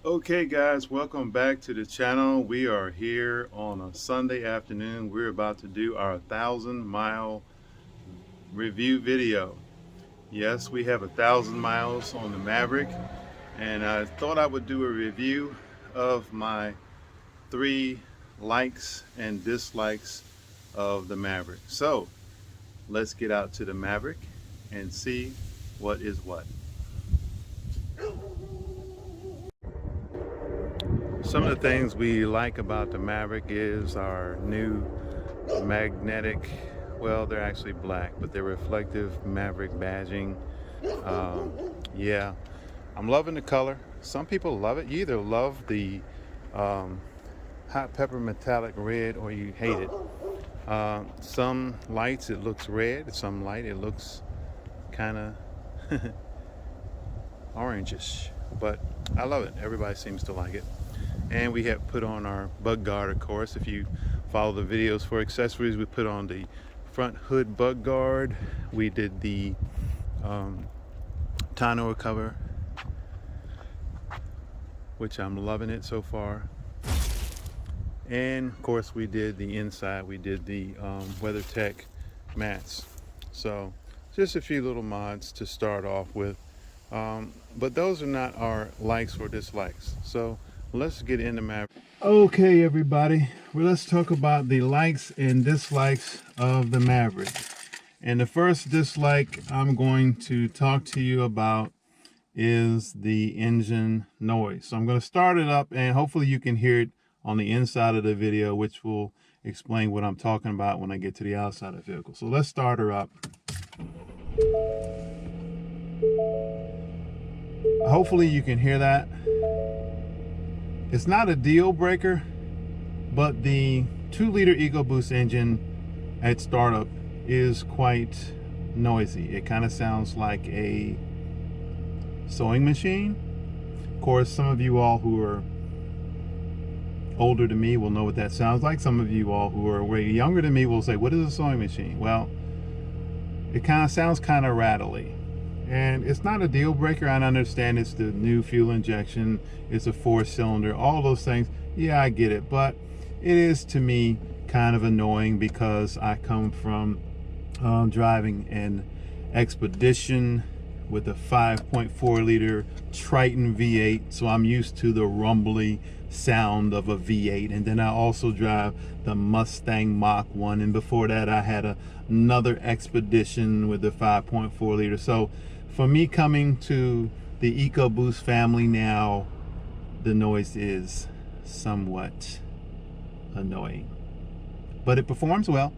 Okay guys, welcome back to the channel. We are here on a Sunday afternoon. We're about to do our 1,000-mile review video. Yes, we have 1,000 miles on the Maverick, and I thought I would do a review of my 3 likes and dislikes of the Maverick. So let's get out to the Maverick and see what is what. Some of the things we like about the Maverick is our new magnetic, well, they're actually black, but they're reflective Maverick badging. Yeah, I'm loving the color. Some people love it. You either love the um, hot pepper metallic red or you hate it. Some lights it looks red, some light it looks kind of orangish, but I love it. Everybody seems to like it. And we have put on our bug guard, of course. If you follow the videos for accessories, we put on the front hood bug guard. We did the tonneau cover, which I'm loving it so far. And of course we did the inside. We did the WeatherTech mats. So just a few little mods to start off with. But those are not our likes or dislikes. So let's get into Maverick. Okay, everybody. Well, let's talk about the likes and dislikes of the Maverick. And the first dislike I'm going to talk to you about is the engine noise. So I'm going to start it up and hopefully you can hear it on the inside of the video, which will explain what I'm talking about when I get to the outside of the vehicle. So let's start her up. Hopefully you can hear that. It's not a deal breaker, but the 2-liter EcoBoost engine at startup is quite noisy. It kind of sounds like a sewing machine. Of course, some of you all who are older than me will know what that sounds like. Some of you all who are way younger than me will say, what is a sewing machine? Well, it kind of sounds kind of rattly. And it's not a deal breaker. I understand it's the new fuel injection. It's a 4-cylinder, all those things. Yeah, I get it. But it is, to me, kind of annoying because I come from driving an Expedition with a 5.4-liter Triton V8. So I'm used to the rumbly sound of a V8. And then I also drive the Mustang Mach 1. And before that, I had another Expedition with the 5.4-liter. So for me coming to the EcoBoost family now, the noise is somewhat annoying. But it performs well.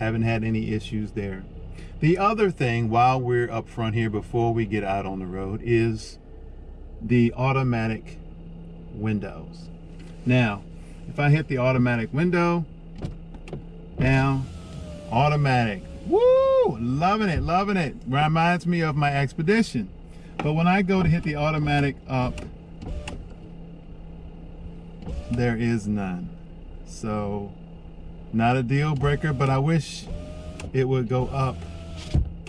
Haven't had any issues there. The other thing, while we're up front here, before we get out on the road, is the automatic windows. Now, if I hit the automatic window, now, automatic. Woo! Loving it, loving it. Reminds me of my Expedition. But when I go to hit the automatic up, there is none. So, not a deal breaker, but I wish it would go up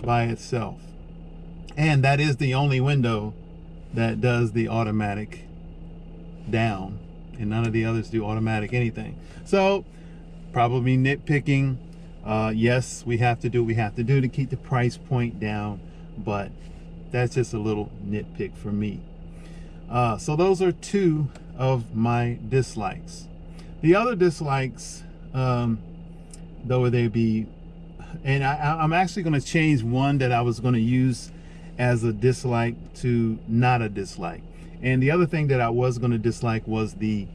by itself. And that is the only window that does the automatic down, and none of the others do automatic anything. So, probably nitpicking. Yes, we have to do what we have to do to keep the price point down, but that's just a little nitpick for me. So those are 2 of my dislikes. The other dislikes, though they be, and I'm actually going to change one that I was going to use as a dislike to not a dislike. And the other thing that I was going to dislike was the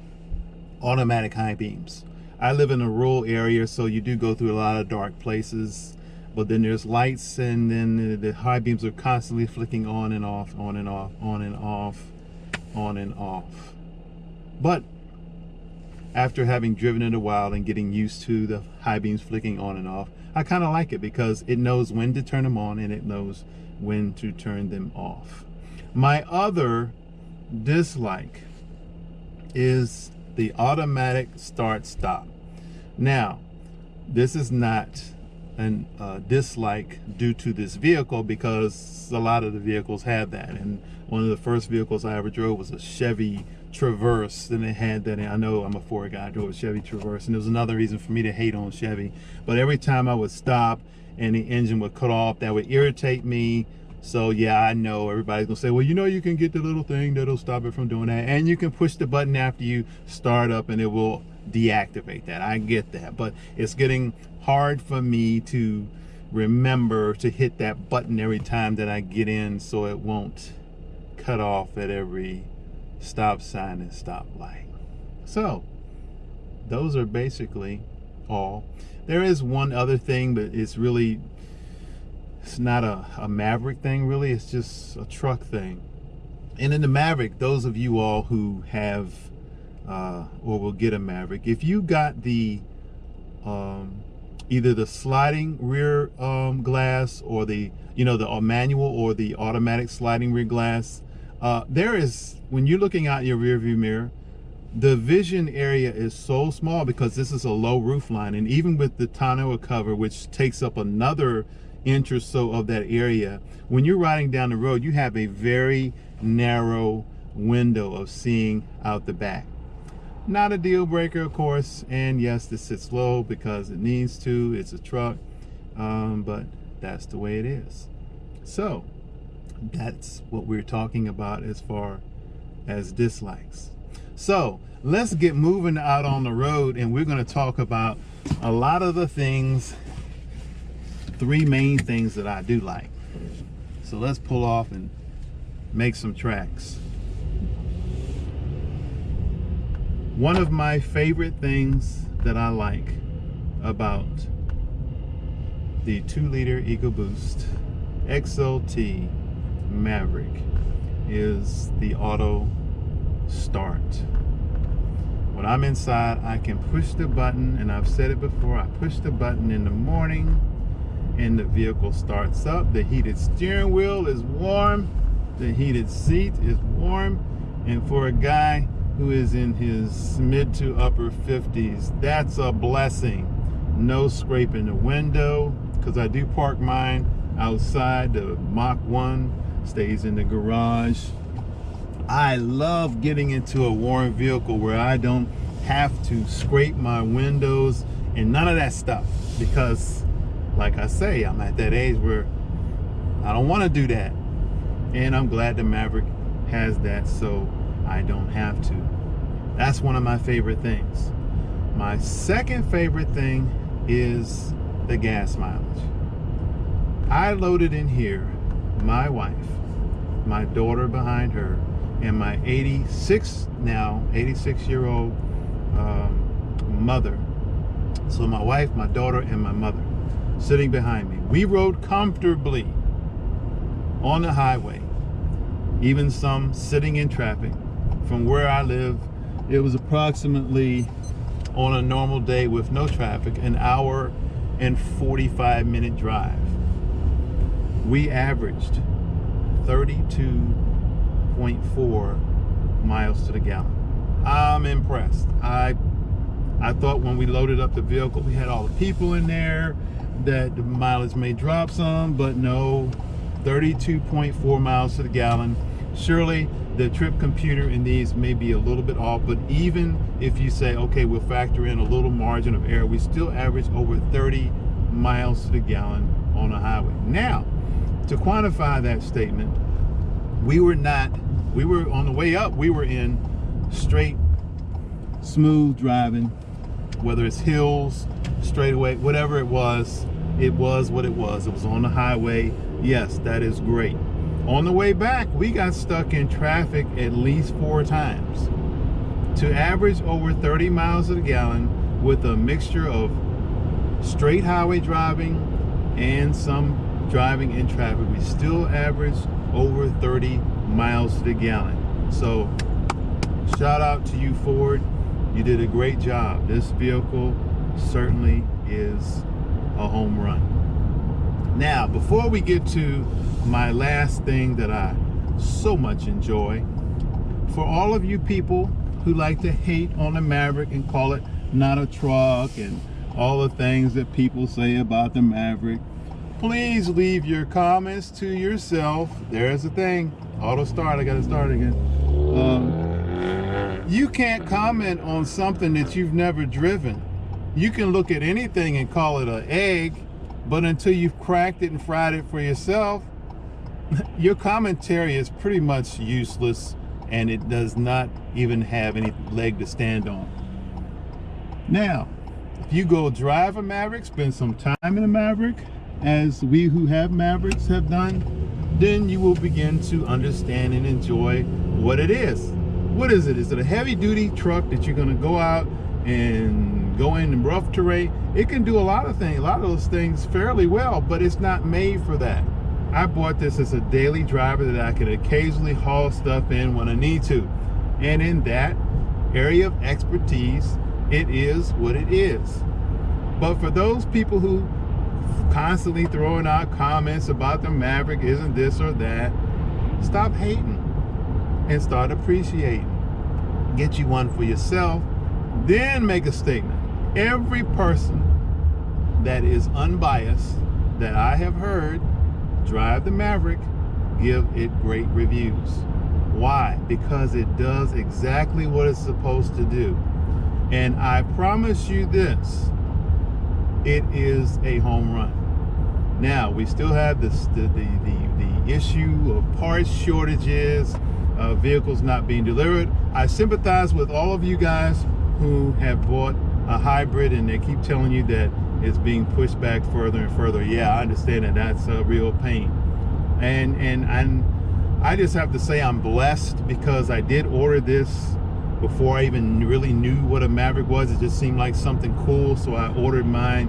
automatic high beams. I live in a rural area, so you do go through a lot of dark places, but then there's lights, and then the high beams are constantly flicking on and off, on and off, on and off, on and off. But after having driven it a while and getting used to the high beams flicking on and off, I kind of like it because it knows when to turn them on and it knows when to turn them off. My other dislike is the automatic start stop. Now, this is not dislike due to this vehicle, because a lot of the vehicles have that. And one of the first vehicles I ever drove was a Chevy Traverse, and it had that. I know I'm a Ford guy. I drove a Chevy Traverse, and there was another reason for me to hate on Chevy. But every time I would stop and the engine would cut off, that would irritate me. So yeah, I know everybody's gonna say, well, you know, you can get the little thing that'll stop it from doing that, and you can push the button after you start up and it will deactivate that. I get that, but it's getting hard for me to remember to hit that button every time that I get in, so it won't cut off at every stop sign and stop light. So those are basically all. There is one other thing, but it's not a Maverick thing really, it's just a truck thing. And in the Maverick, those of you all who have or will get a Maverick, if you got the either the sliding rear glass, or the the manual or the automatic sliding rear glass, there is, when you're looking out your rear view mirror, the vision area is so small because this is a low roof line, and even with the tonneau cover, which takes up another inch or so of that area, when you're riding down the road, you have a very narrow window of seeing out the back. Not a deal breaker, of course, and yes, this sits low because it needs to. It's a truck, but that's the way it is. So that's what we're talking about as far as dislikes. So let's get moving out on the road, and we're going to talk about a lot of the things, three main things that I do like. So let's pull off and make some tracks. One of my favorite things that I like about the 2-liter EcoBoost XLT Maverick is the auto start. When I'm inside, I can push the button, and I've said it before, I push the button in the morning and the vehicle starts up. The heated steering wheel is warm, the heated seat is warm, and for a guy who is in his mid to upper 50s, that's a blessing. No scraping the window, because I do park mine outside. The Mach 1 stays in the garage. I love getting into a warm vehicle where I don't have to scrape my windows and none of that stuff, because like I say, I'm at that age where I don't want to do that, and I'm glad the Maverick has that, so I don't have to. That's one of my favorite things. My second favorite thing is the gas mileage. I loaded in here my wife, my daughter behind her, and my 86-year-old mother. So my wife, my daughter, and my mother sitting behind me. We rode comfortably on the highway, even some sitting in traffic. From where I live, it was approximately, on a normal day with no traffic, an hour and 45-minute drive. We averaged 32.4 miles to the gallon. I'm impressed. I thought when we loaded up the vehicle, we had all the people in there, that the mileage may drop some, but no, 32.4 miles to the gallon. Surely the trip computer in these may be a little bit off, but even if you say, okay, we'll factor in a little margin of error, we still average over 30 miles to the gallon on a highway. Now, to quantify that statement, we were on the way up, we were in straight, smooth driving, whether it's hills, straightaway, whatever it was what it was. It was on the highway. Yes, that is great. On the way back, we got stuck in traffic at least 4 times. To average over 30 miles to the gallon with a mixture of straight highway driving and some driving in traffic, we still average over 30 miles to the gallon. So shout out to you, Ford. You did a great job. This vehicle certainly is a home run. Now, before we get to my last thing that I so much enjoy, for all of you people who like to hate on the Maverick and call it not a truck and all the things that people say about the Maverick. Please leave your comments to yourself. There's the thing. Auto start. I got to start again. You can't comment on something that you've never driven. You can look at anything and call it an egg, but until you've cracked it and fried it for yourself, your commentary is pretty much useless, and it does not even have any leg to stand on. Now, if you go drive a Maverick, spend some time in a Maverick, as we who have Mavericks have done, then you will begin to understand and enjoy what it is. What is it? Is it a heavy duty truck that you're going to go out and go in rough terrain? It can do a lot of things, a lot of those things fairly well, but it's not made for that. I bought this as a daily driver that I can occasionally haul stuff in when I need to. And in that area of expertise, it is what it is. But for those people who constantly throwing out comments about the Maverick isn't this or that, stop hating and start appreciating. Get you one for yourself, then make a statement. Every person that is unbiased that I have heard drive the Maverick give it great reviews. Why? Because it does exactly what it's supposed to do. And I promise you this, it is a home run. Now, we still have the issue of parts shortages, vehicles not being delivered. I sympathize with all of you guys who have bought a hybrid and they keep telling you that it's being pushed back further and further. Yeah, I understand that. That's a real pain. And I just have to say I'm blessed because I did order this before I even really knew what a Maverick was. It just seemed like something cool, so I ordered mine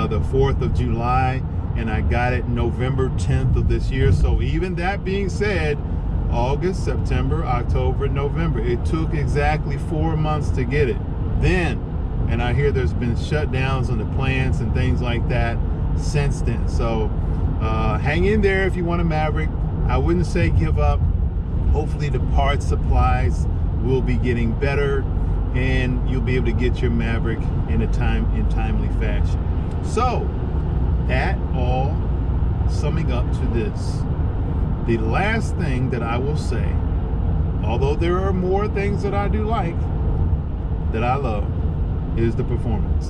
the 4th of July, and I got it November 10th of this year. So even that being said, August, September, October, November, it took exactly 4 months to get it. Then, and I hear there's been shutdowns on the plants and things like that since then. So hang in there if you want a Maverick. I wouldn't say give up. Hopefully the parts supplies will be getting better and you'll be able to get your Maverick in timely fashion. So that all summing up to this, the last thing that I will say, although there are more things that I do like, that I love, is the performance.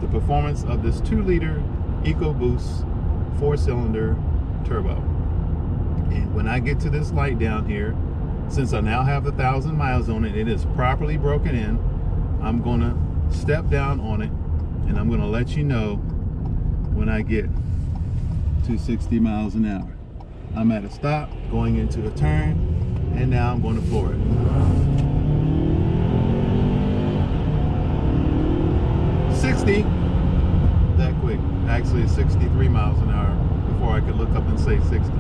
The performance of this 2-liter EcoBoost 4-cylinder turbo. And when I get to this light down here, since I now have 1,000 miles on it, it is properly broken in. I'm gonna step down on it and I'm gonna let you know when I get to 60 miles an hour. I'm at a stop, going into a turn, and now I'm going to floor it. 60, that quick. Actually, it's 63 miles an hour before I could look up and say 60.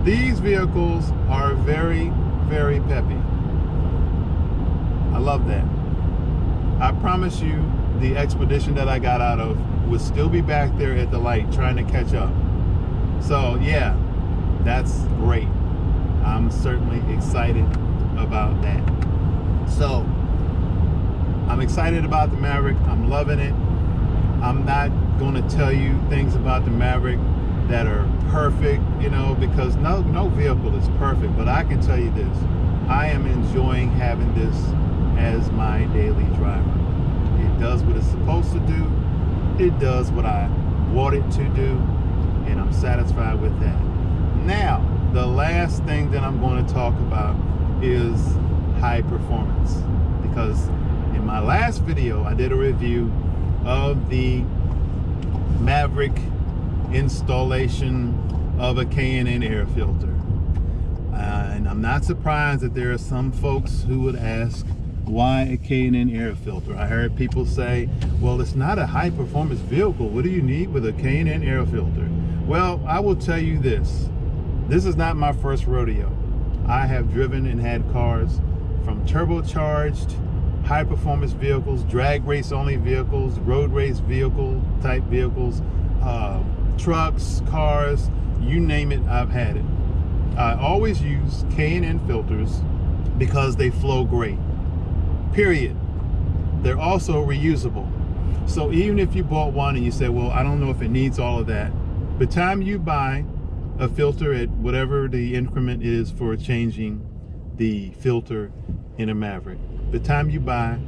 These vehicles are very, very peppy. I love that. I promise you, the expedition that I got out of would still be back there at the light trying to catch up. So yeah, that's great. I'm certainly excited about that. So I'm excited about the Maverick. I'm loving it. I'm not going to tell you things about the Maverick that are perfect, you know, because no vehicle is perfect. But I can tell you this, I am enjoying having this as my daily driver. It does what it's supposed to do. It does what I want it to do, and I'm satisfied with that. Now, the last thing that I'm going to talk about is high performance, because in my last video I did a review of the Maverick installation of a K&N air filter, and I'm not surprised that there are some folks who would ask, why a K&N air filter? I heard people say, well, it's not a high performance vehicle, what do you need with a K&N air filter? Well, I will tell you this is not my first rodeo. I have driven and had cars from turbocharged high performance vehicles, drag race only vehicles, road race vehicle type vehicles, trucks, cars, you name it, I've had it. I always use K&N filters because they flow great, period. They're also reusable. So even if you bought one and you say, well, I don't know if it needs all of that, by the time you buy a filter at whatever the increment is for changing the filter in a Maverick, by the time you buy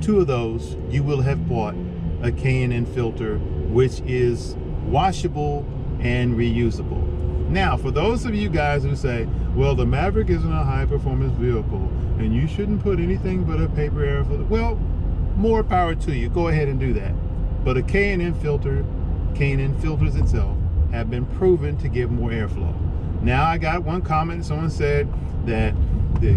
2 of those, you will have bought a K&N filter, which is washable and reusable. Now, for those of you guys who say, well, the Maverick isn't a high performance vehicle and you shouldn't put anything but a paper air filter, well, more power to you. Go ahead and do that. But a K&N filter, K&N filters itself have been proven to give more airflow. Now, I got one comment. Someone said that the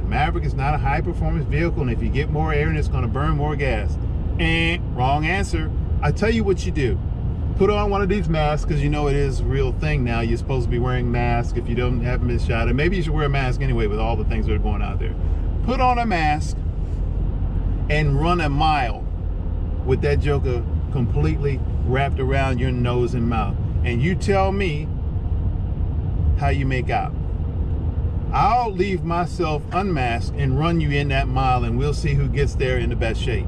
Maverick is not a high performance vehicle, and if you get more air, and it's going to burn more gas. Wrong answer. I tell you what you do. Put on one of these masks, because you know it is a real thing now. You're supposed to be wearing masks if you haven't been shot. And maybe you should wear a mask anyway with all the things that are going out there. Put on a mask and run a mile with that joker completely wrapped around your nose and mouth. And you tell me how you make out. I'll leave myself unmasked and run you in that mile, and we'll see who gets there in the best shape.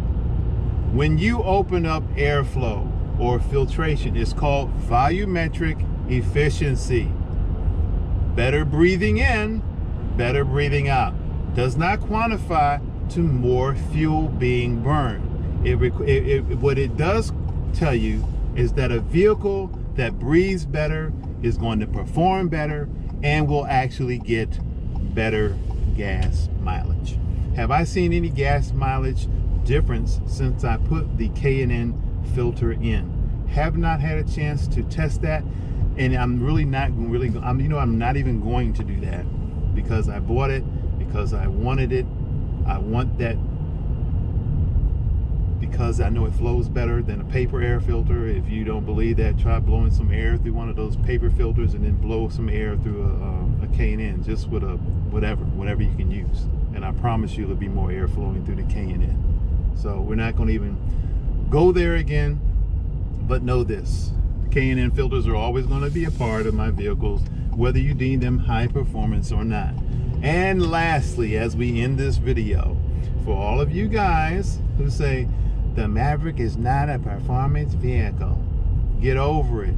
When you open up airflow or filtration, it's called volumetric efficiency. Better breathing in, better breathing out. Does not quantify to more fuel being burned. What it does tell you is that a vehicle that breathes better is going to perform better and will actually get better gas mileage. Have I seen any gas mileage difference since I put the K&N filter in? Have not had a chance to test that, and I'm not even going to do that, because I bought it because I wanted it. I want that because I know it flows better than a paper air filter. If you don't believe that, try blowing some air through one of those paper filters and then blow some air through a K&N, just with a whatever you can use. And I promise you there'll be more air flowing through the K&N. So we're not going to even go there again, but know this. K&N filters are always going to be a part of my vehicles, whether you deem them high performance or not. And lastly, as we end this video, for all of you guys who say the Maverick is not a performance vehicle, get over it.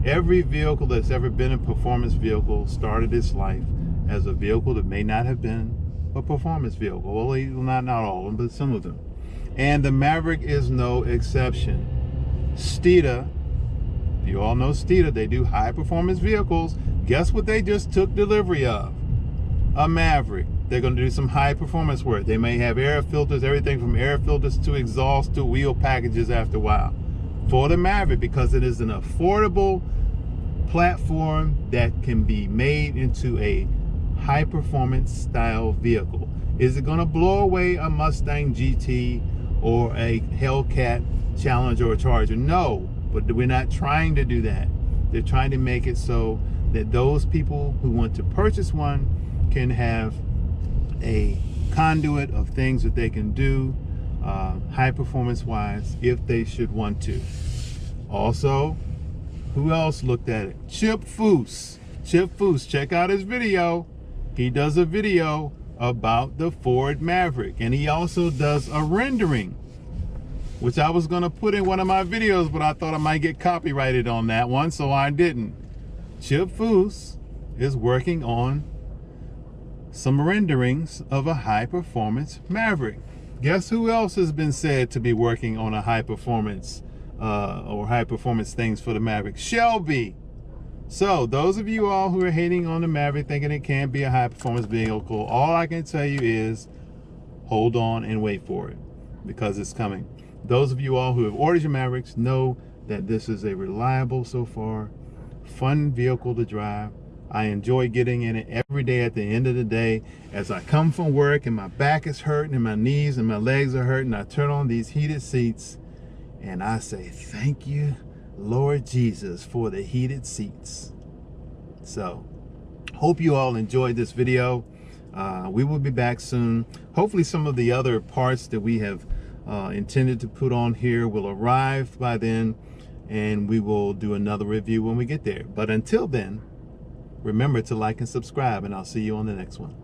Every vehicle that's ever been a performance vehicle started its life as a vehicle that may not have been a performance vehicle. Well, not all of them, but some of them. And the Maverick is no exception. Steeda, you all know Steeda, they do high performance vehicles. Guess what they just took delivery of? A Maverick. They're going to do some high performance work. They may have air filters, everything from air filters to exhaust to wheel packages after a while. For the Maverick, because it is an affordable platform that can be made into a high performance style vehicle. Is it going to blow away a Mustang GT or a Hellcat Challenger or Charger? No, but we're not trying to do that. They're trying to make it so that those people who want to purchase one can have a conduit of things that they can do high performance wise if they should want to. Also, who else looked at it? Chip Foose. Chip Foose, check out his video. He does a video about the Ford Maverick, and he also does a rendering, which I was going to put in one of my videos, but I thought I might get copyrighted on that one, so I didn't. Chip Foose is working on some renderings of a high performance Maverick. Guess who else has been said to be working on a high performance or high performance things for the Maverick? Shelby. So those of you all who are hating on the Maverick, thinking it can't be a high performance vehicle, all I can tell you is hold on and wait for it, because it's coming. Those of you all who have ordered your Mavericks know that this is a reliable, so far, fun vehicle to drive. I enjoy getting in it every day. At the end of the day, as I come from work and my back is hurting and my knees and my legs are hurting, I turn on these heated seats and I say, thank you, Lord Jesus, for the heated seats. So, hope you all enjoyed this video. We will be back soon. Hopefully some of the other parts that we have intended to put on here will arrive by then, and we will do another review when we get there. But until then, remember to like and subscribe, and I'll see you on the next one.